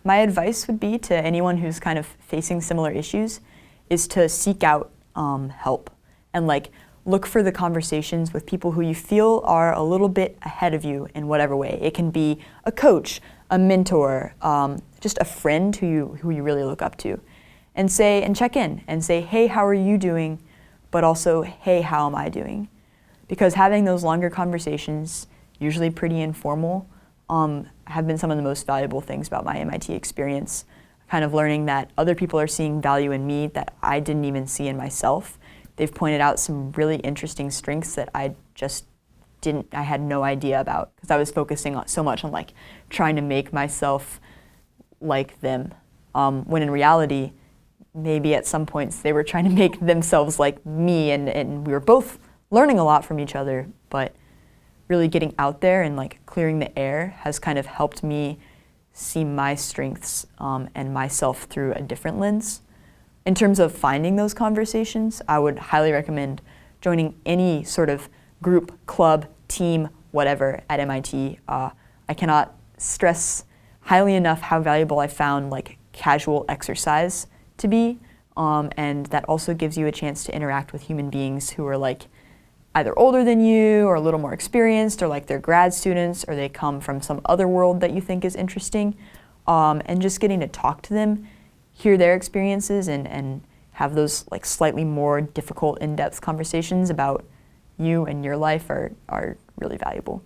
my advice would be to anyone who's kind of facing similar issues is to seek out help and like look for the conversations with people who you feel are a little bit ahead of you in whatever way. It can be a coach, a mentor, just a friend who you really look up to, and check in and say, hey, how are you doing? But also, hey, how am I doing? Because having those longer conversations, usually pretty informal, have been some of the most valuable things about my MIT experience. Kind of learning that other people are seeing value in me that I didn't even see in myself. They've pointed out some really interesting strengths that I had no idea about because I was focusing so much on like trying to make myself like them. When in reality, maybe at some points they were trying to make themselves like me, and we were both learning a lot from each other, but really getting out there and like clearing the air has kind of helped me see my strengths and myself through a different lens. In terms of finding those conversations, I would highly recommend joining any sort of group, club, team, whatever at MIT. I cannot stress highly enough how valuable I found like casual exercise to be, and that also gives you a chance to interact with human beings who are like either older than you or a little more experienced, or like they're grad students, or they come from some other world that you think is interesting, and just getting to talk to them, hear their experiences, and have those like slightly more difficult, in-depth conversations about you and your life are really valuable.